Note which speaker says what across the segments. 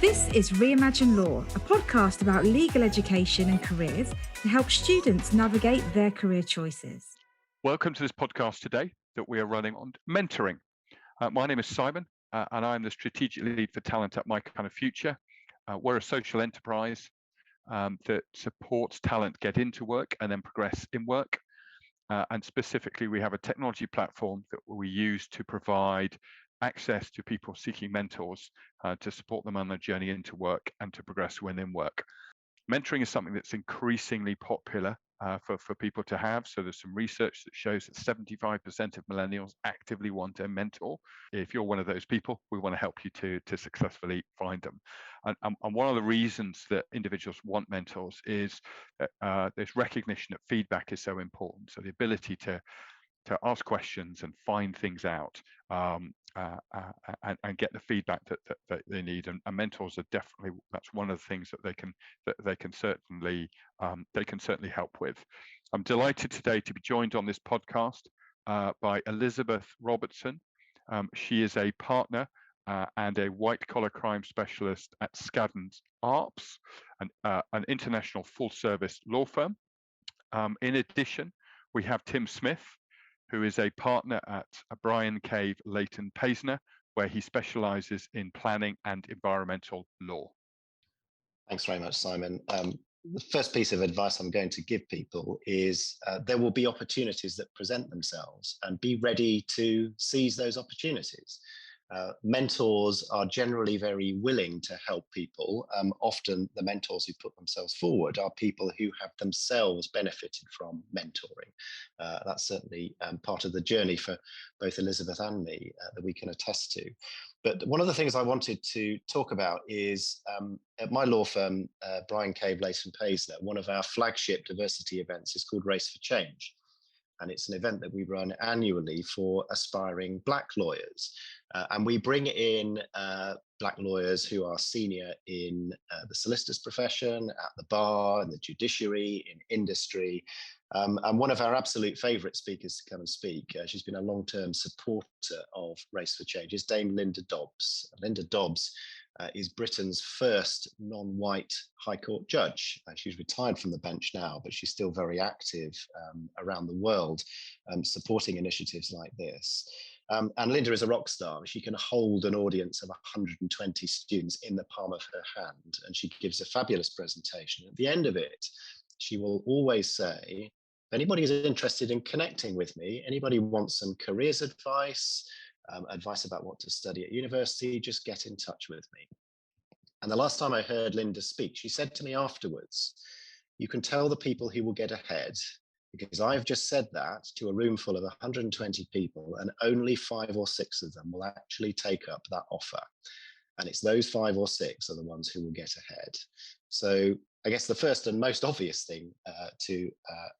Speaker 1: This is Reimagine Law, a podcast about legal education and careers to help students navigate their career choices.
Speaker 2: Welcome to this podcast today that we are running on mentoring. My name is Simon, and I'm the strategic lead for talent at My Kind of Future. We're a social enterprise that supports talent get into work and then progress in work. And specifically, we have a technology platform that we use to provide access to people seeking mentors to support them on their journey into work and to progress within work. Mentoring is something that's increasingly popular for people to have. So there's some research that shows that 75% of millennials actively want a mentor. If you're one of those people, we want to help you to successfully find them. And one of the reasons that individuals want mentors is this recognition that feedback is so important. So the ability to ask questions and find things out and get the feedback that they need. And mentors are definitely, that's one of the things that they can certainly help with. I'm delighted today to be joined on this podcast by Elizabeth Robertson. She is a partner and a white-collar crime specialist at Skadden Arps, an international full-service law firm. In addition, we have Tim Smith, who is a partner at Bryan Cave Leighton Paisner, where he specialises in planning and environmental law.
Speaker 3: Thanks very much, Simon. The first piece of advice I'm going to give people is there will be opportunities that present themselves, and be ready to seize those opportunities. Mentors are generally very willing to help people. Often the mentors who put themselves forward are people who have themselves benefited from mentoring. That's certainly part of the journey for both Elizabeth and me that we can attest to. But one of the things I wanted to talk about is at my law firm, Bryan Cave Leighton Paisner, one of our flagship diversity events is called Race for Change. And it's an event that we run annually for aspiring Black lawyers. And we bring in Black lawyers who are senior in the solicitor's profession, at the bar, in the judiciary, in industry. And one of our absolute favourite speakers to come and speak, she's been a long-term supporter of Race for Change, is Dame Linda Dobbs. Linda Dobbs is Britain's first non-white High Court judge. She's retired from the bench now, but she's still very active around the world, supporting initiatives like this. And Linda is a rock star. She can hold an audience of 120 students in the palm of her hand, and she gives a fabulous presentation. At the end of it, she will always say, if anybody is interested in connecting with me, anybody wants some careers advice, advice about what to study at university, just get in touch with me. And the last time I heard Linda speak, she said to me afterwards, you can tell the people who will get ahead, because I've just said that to a room full of 120 people, and only 5 or 6 of them will actually take up that offer. And it's those 5 or 6 are the ones who will get ahead. So I guess the first and most obvious thing to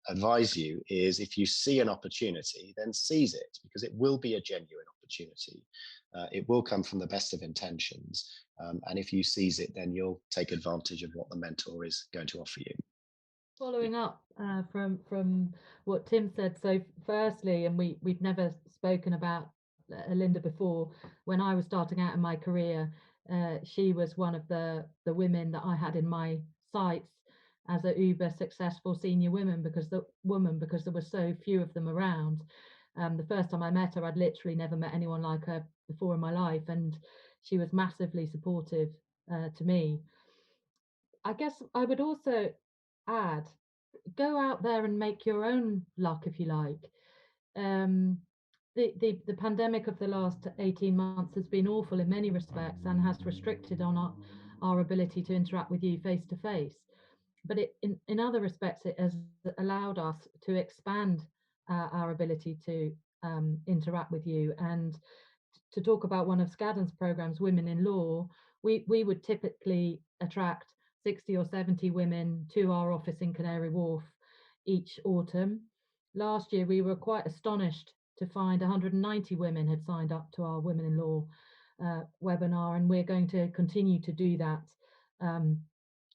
Speaker 3: advise you is, if you see an opportunity, then seize it, because it will be a genuine opportunity. It will come from the best of intentions. And if you seize it, then you'll take advantage of what the mentor is going to offer you.
Speaker 4: Following up from what Tim said, so firstly, and we've never spoken about Linda before, when I was starting out in my career, she was one of the women that I had in my sights as a uber successful senior woman, because there were so few of them around. The first time I met her, I'd literally never met anyone like her before in my life, and she was massively supportive to me. I guess I would also add, go out there and make your own luck, if you like. The pandemic of the last 18 months has been awful in many respects and has restricted on our ability to interact with you face to face. But in other respects, it has allowed us to expand our ability to interact with you. And to talk about one of Skadden's programs, Women in Law, we would typically attract 60 or 70 women to our office in Canary Wharf each autumn. Last year, we were quite astonished to find 190 women had signed up to our Women in Law webinar, and we're going to continue to do that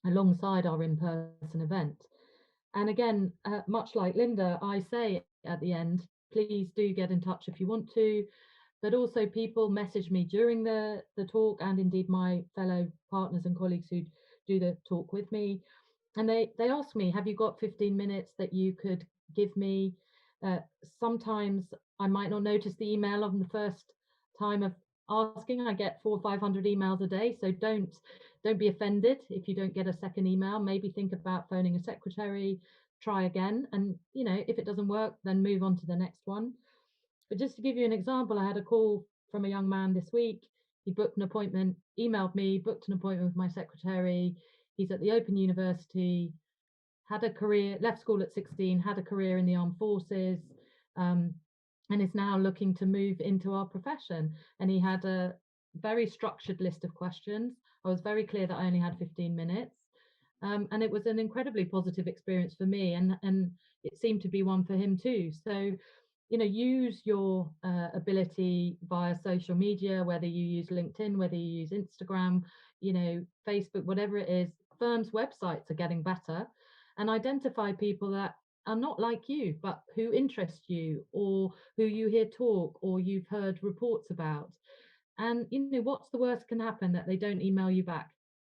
Speaker 4: alongside our in-person event. And again, much like Linda, I say at the end, please do get in touch if you want to, but also people message me during the talk, and indeed my fellow partners and colleagues who do the talk with me. And they ask me, have you got 15 minutes that you could give me? Sometimes I might not notice the email on the first time of asking. I get 400 or 500 emails a day, so don't be offended if you don't get a second email. Maybe think about phoning a secretary, try again, and if it doesn't work, then move on to the next one. But just to give you an example, I had a call from a young man this week. He booked an appointment, emailed me, booked an appointment with my secretary. He's at the Open University, had a career, left school at 16, had a career in the armed forces, and is now looking to move into our profession. And he had a very structured list of questions. I was very clear that I only had 15 minutes. And it was an incredibly positive experience for me, and it seemed to be one for him too. So, use your ability via social media, whether you use LinkedIn, whether you use Instagram, Facebook, whatever it is. Firms' websites are getting better, and identify people that are not like you, but who interest you, or who you hear talk, or you've heard reports about. And what's the worst can happen? That they don't email you back.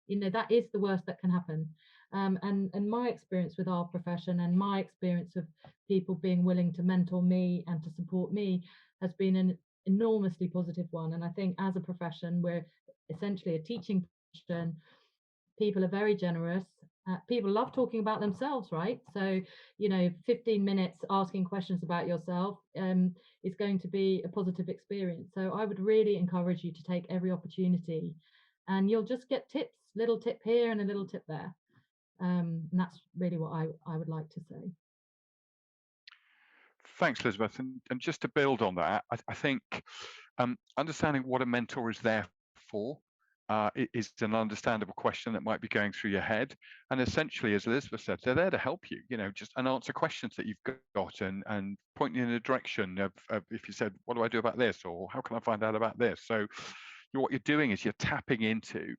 Speaker 4: That is the worst that can happen. And my experience with our profession, and my experience of people being willing to mentor me and to support me, has been an enormously positive one. And I think as a profession, we're essentially a teaching profession. People are very generous. People love talking about themselves, right? So 15 minutes asking questions about yourself is going to be a positive experience. So I would really encourage you to take every opportunity, and you'll just get tips, little tip here and a little tip there. And that's really what I would like to say.
Speaker 2: Thanks, Elizabeth. And just to build on that, I think understanding what a mentor is there for is an understandable question that might be going through your head. And essentially, as Elizabeth said, they're there to help you, just and answer questions that you've got, and point you in a direction of if you said, what do I do about this? Or how can I find out about this? So what you're doing is you're tapping into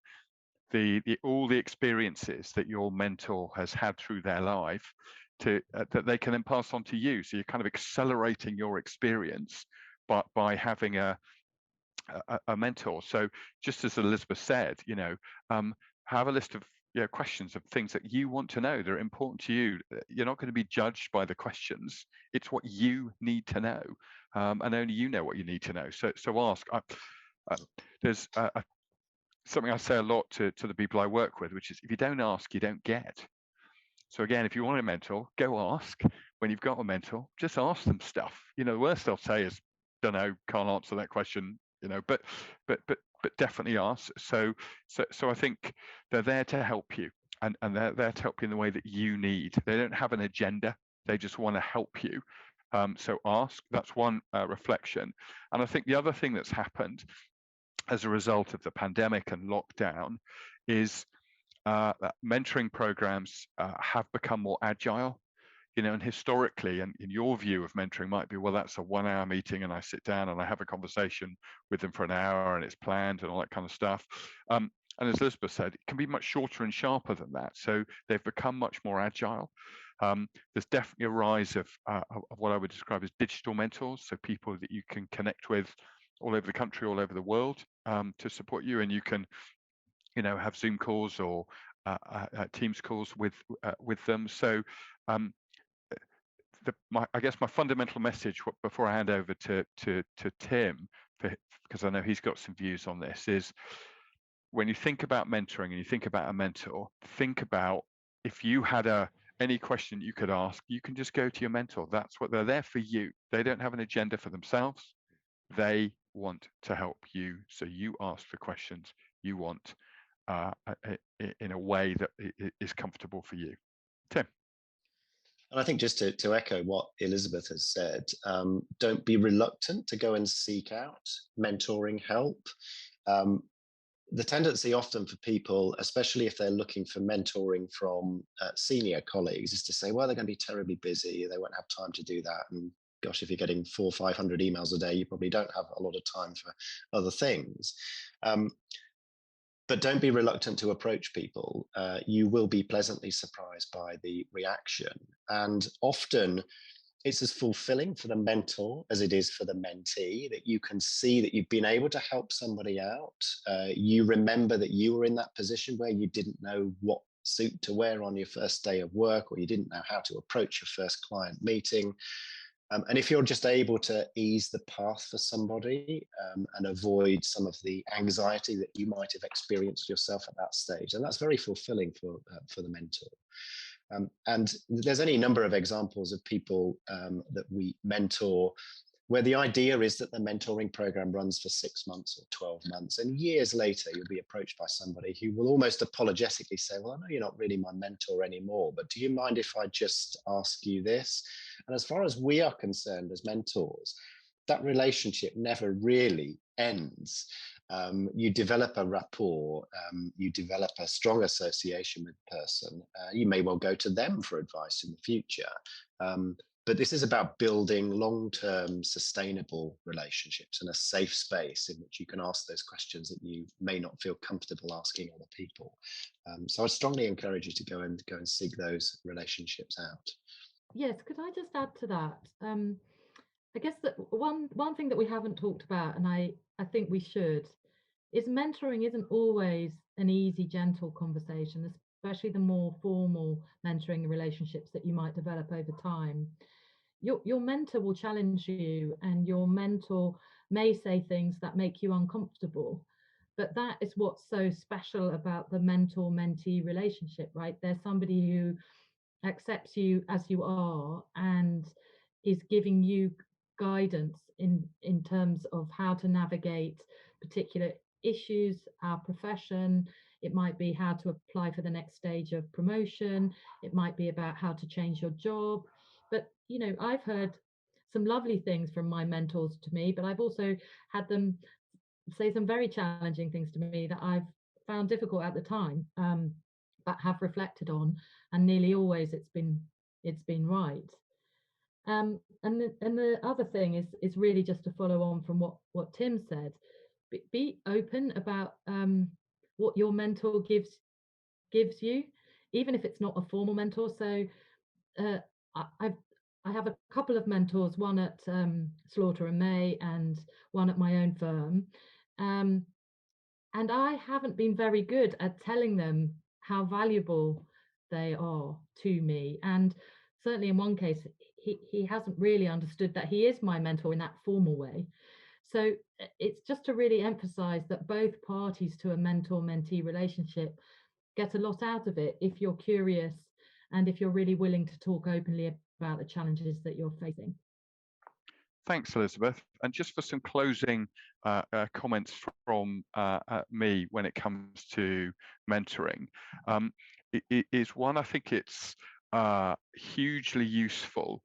Speaker 2: all the experiences that your mentor has had through their life that they can then pass on to you. So you're kind of accelerating your experience by having a mentor. So just as Elizabeth said, have a list of questions of things that you want to know that are important to you. You're not going to be judged by the questions. It's what you need to know, and only you know what you need to know. So ask. There's something I say a lot to the people I work with, which is if you don't ask, you don't get. So again, if you want a mentor, go ask. When you've got a mentor, just ask them stuff. The worst they'll say is, "Don't know, can't answer that question." But definitely ask. So I think they're there to help you, and they're there to help you in the way that you need. They don't have an agenda. They just want to help you. So ask. That's one reflection. And I think the other thing that's happened as a result of the pandemic and lockdown is that mentoring programs have become more agile, and historically, and in your view of mentoring might be, well, that's a 1 hour meeting and I sit down and I have a conversation with them for an hour and it's planned and all that kind of stuff. And as Elizabeth said, it can be much shorter and sharper than that. So they've become much more agile. There's definitely a rise of what I would describe as digital mentors. So people that you can connect with all over the country, all over the world, to support you, and you can have Zoom calls or Teams calls with them. So I guess my fundamental message before I hand over to Tim, because I know he's got some views on this, is when you think about mentoring and you think about a mentor, think about if you had any question you could ask, you can just go to your mentor. That's what they're there for you. They don't have an agenda for themselves. They want to help you. So you ask the questions you want in a way that is comfortable for you. Tim.
Speaker 3: And I think just to echo what Elizabeth has said, don't be reluctant to go and seek out mentoring help. The tendency often for people, especially if they're looking for mentoring from senior colleagues, is to say, well, they're going to be terribly busy. They won't have time to do that. And gosh, if you're getting 400 or 500 emails a day, you probably don't have a lot of time for other things. But don't be reluctant to approach people. You will be pleasantly surprised by the reaction. And often It's as fulfilling for the mentor as it is for the mentee, that you can see that you've been able to help somebody out. You remember that you were in that position where you didn't know what suit to wear on your first day of work, or you didn't know how to approach your first client meeting. And if you're just able to ease the path for somebody, and avoid some of the anxiety that you might have experienced yourself at that stage, and that's very fulfilling for the mentor. And there's any number of examples of people that we mentor where the idea is that the mentoring program runs for 6 months or 12 months, and years later you'll be approached by somebody who will almost apologetically say, well, I know you're not really my mentor anymore, but do you mind if I just ask you this? And as far as we are concerned as mentors, that relationship never really ends. You develop a rapport, you develop a strong association with the person. You may well go to them for advice in the future. But this is about building long-term sustainable relationships and a safe space in which you can ask those questions that you may not feel comfortable asking other people. So I strongly encourage you to go and seek those relationships out.
Speaker 4: Yes, could I just add to that? I guess that one thing that we haven't talked about, and I think we should, is mentoring isn't always an easy, gentle conversation, especially the more formal mentoring relationships that you might develop over time. Your mentor will challenge you, and your mentor may say things that make you uncomfortable. But that is what's so special about the mentor-mentee relationship, right? There's somebody who accepts you as you are and is giving you guidance in terms of how to navigate particular issues, our profession. It might be how to apply for the next stage of promotion. It might be about how to change your job. But I've heard some lovely things from my mentors to me, but I've also had them say some very challenging things to me that I've found difficult at the time, but have reflected on, and nearly always it's been right. And the other thing is really just to follow on from what Tim said. Be open about what your mentor gives you, even if it's not a formal mentor. So I have a couple of mentors, one at Slaughter and May and one at my own firm. And I haven't been very good at telling them how valuable they are to me. And certainly in one case, he hasn't really understood that he is my mentor in that formal way. So it's just to really emphasize that both parties to a mentor-mentee relationship get a lot out of it if you're curious and if you're really willing to talk openly about the challenges that you're facing.
Speaker 2: Thanks, Elizabeth. And just for some closing comments from me when it comes to mentoring, it is one, I think it's hugely useful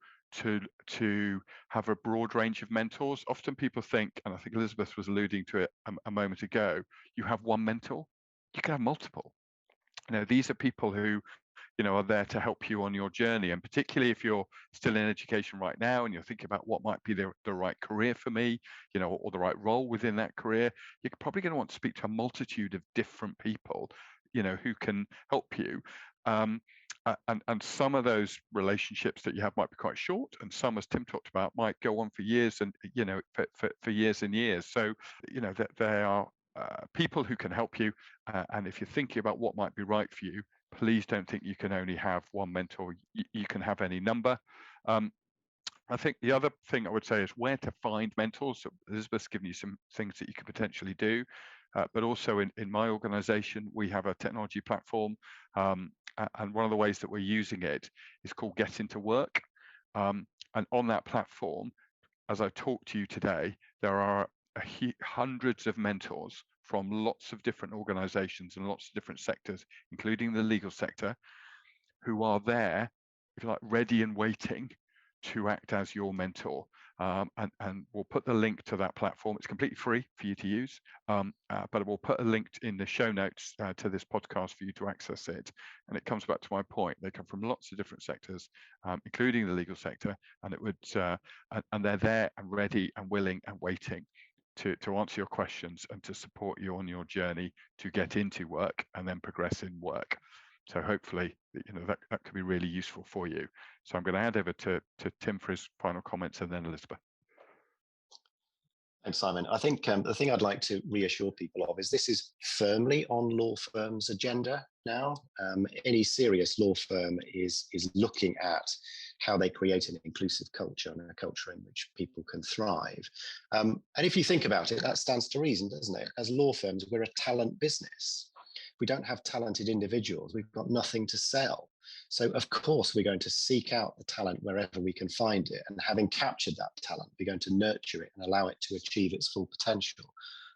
Speaker 2: to have a broad range of mentors. Often people think, and I think Elizabeth was alluding to it a moment ago, you have one mentor. You can have multiple. These are people who are there to help you on your journey. And particularly if you're still in education right now and you're thinking about what might be the right career for me, or the right role within that career, you're probably going to want to speak to a multitude of different people, who can help you. And some of those relationships that you have might be quite short, and some, as Tim talked about, might go on for years and, for years and years. So, that there are people who can help you. And if you're thinking about what might be right for you, please don't think you can only have one mentor. You can have any number. I think the other thing I would say is where to find mentors. So Elizabeth's given you some things that you could potentially do, but also in my organization, we have a technology platform. And one of the ways that we're using it is called Get Into Work. And on that platform, as I talk to you today, there are hundreds of mentors from lots of different organizations and lots of different sectors, including the legal sector, who are there, if you like, ready and waiting to act as your mentor. And we'll put the link to that platform. It's completely free for you to use, but we'll put a link in the show notes to this podcast for you to access it. And it comes back to my point. They come from lots of different sectors, including the legal sector, and and they're there and ready and willing and waiting to answer your questions and to support you on your journey to get into work and then progress in work. So hopefully, that could be really useful for you. So I'm going to hand over to Tim for his final comments, and then Elizabeth.
Speaker 3: Thanks, Simon. I think the thing I'd like to reassure people of is this is firmly on law firms' agenda now. Any serious law firm is looking at how they create an inclusive culture and a culture in which people can thrive. And if you think about it, that stands to reason, doesn't it? As law firms, we're a talent business. If we don't have talented individuals, we've got nothing to sell. So of course, we're going to seek out the talent wherever we can find it. And having captured that talent, we're going to nurture it and allow it to achieve its full potential.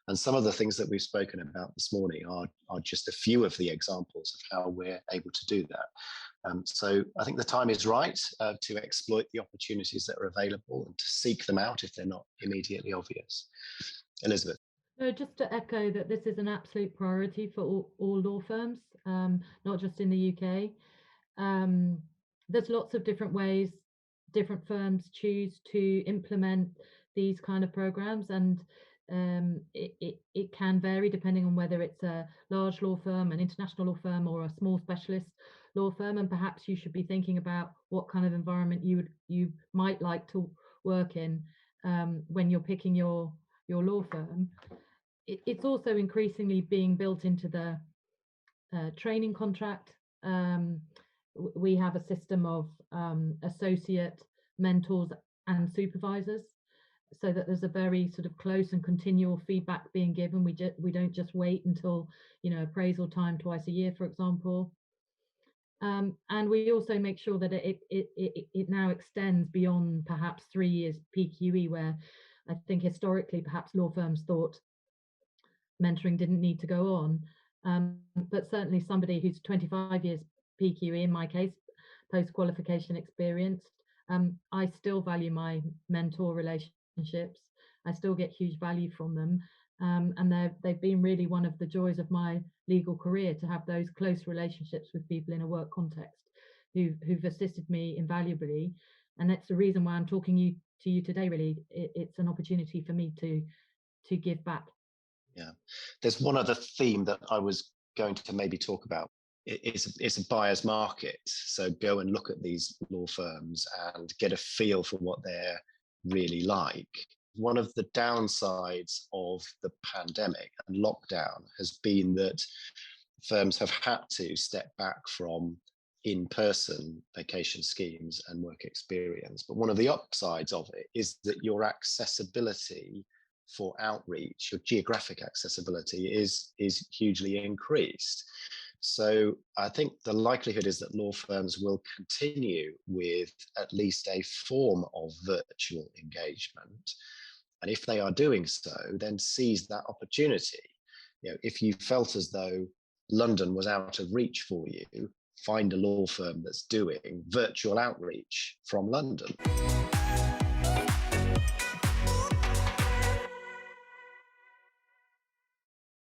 Speaker 3: And some of the things that we've spoken about this morning are just a few of the examples of how we're able to do that. So I think the time is right to exploit the opportunities that are available and to seek them out if they're not immediately obvious. Elizabeth.
Speaker 4: So just to echo that this is an absolute priority for all law firms, not just in the UK. There's lots of different ways different firms choose to implement these kind of programs, and it can vary depending on whether it's a large law firm, an international law firm, or a small specialist law firm. And perhaps you should be thinking about what kind of environment you might like to work in when you're picking your law firm. It's also increasingly being built into the training contract. We have a system of associate mentors and supervisors, so that there's a very sort of close and continual feedback being given. We don't just wait until appraisal time twice a year, for example. And we also make sure that it now extends beyond perhaps 3 years PQE, where I think historically perhaps law firms thought mentoring didn't need to go on. But certainly somebody who's 25 years PQE, in my case, post-qualification experienced, I still value my mentor relationships. I still get huge value from them. And they've been really one of the joys of my legal career, to have those close relationships with people in a work context who've assisted me invaluably. And that's the reason why I'm talking to you today, really. It's an opportunity for me to give back.
Speaker 3: Yeah, there's one other theme that I was going to maybe talk about. It's a buyer's market. So go and look at these law firms and get a feel for what they're really like. One of the downsides of the pandemic and lockdown has been that firms have had to step back from in-person vacation schemes and work experience. But one of the upsides of it is that your accessibility for outreach, your geographic accessibility is hugely increased. So I think the likelihood is that law firms will continue with at least a form of virtual engagement. And if they are doing so, then seize that opportunity. If you felt as though London was out of reach for you, find a law firm that's doing virtual outreach from London.